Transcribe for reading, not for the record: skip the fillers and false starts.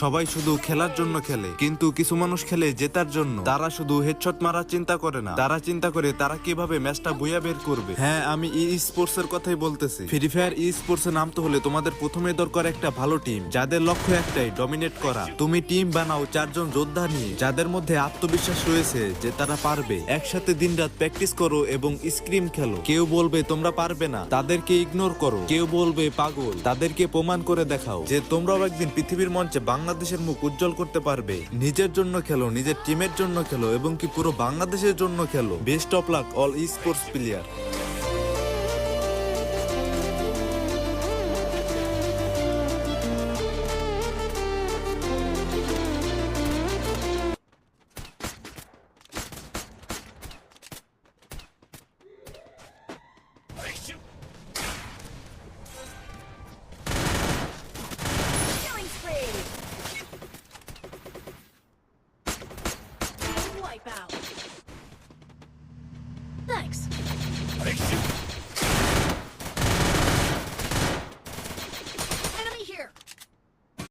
সবাই শুধু খেলার জন্য খেলে, কিন্তু কিছু মানুষ খেলে জেতার জন্য। তারা শুধু হেডশট মারার চিন্তা করে না, তারা চিন্তা করে তারা কিভাবে ম্যাচটা বুয়া বের করবে। হ্যাঁ, আমি ই স্পোর্টস এর কথাই বলতেছি। ফ্রি ফায়ার ই স্পোর্টস এ নামতে হলে তোমাদের প্রথমে দরকার একটা ভালো টিম, যাদের লক্ষ্য একটাই, ডমিনেট করা। তুমি টিম বানাও 4 জন যোদ্ধা নিয়ে, যাদের মধ্যে আত্মবিশ্বাস রয়েছে যে তারা পারবে। একসাথে দিনরাত প্র্যাকটিস করো এবং স্ক্রিম খেলো। কেউ বলবে তোমরা পারবে না, তাদেরকে ইগনোর করো। কেউ বলবে পাগল, তাদেরকে প্রমাণ করে দেখাও যে তোমরাও একদিন পৃথিবীর মঞ্চে বাংলাদেশের মুখ উজ্জ্বল করতে পারবে। নিজের জন্য খেলো, নিজের টিমের জন্য খেলো এবং কি পুরো বাংলাদেশের জন্য খেলো। Best of luck all sports player. Killing spree! Wipe out. Thanks.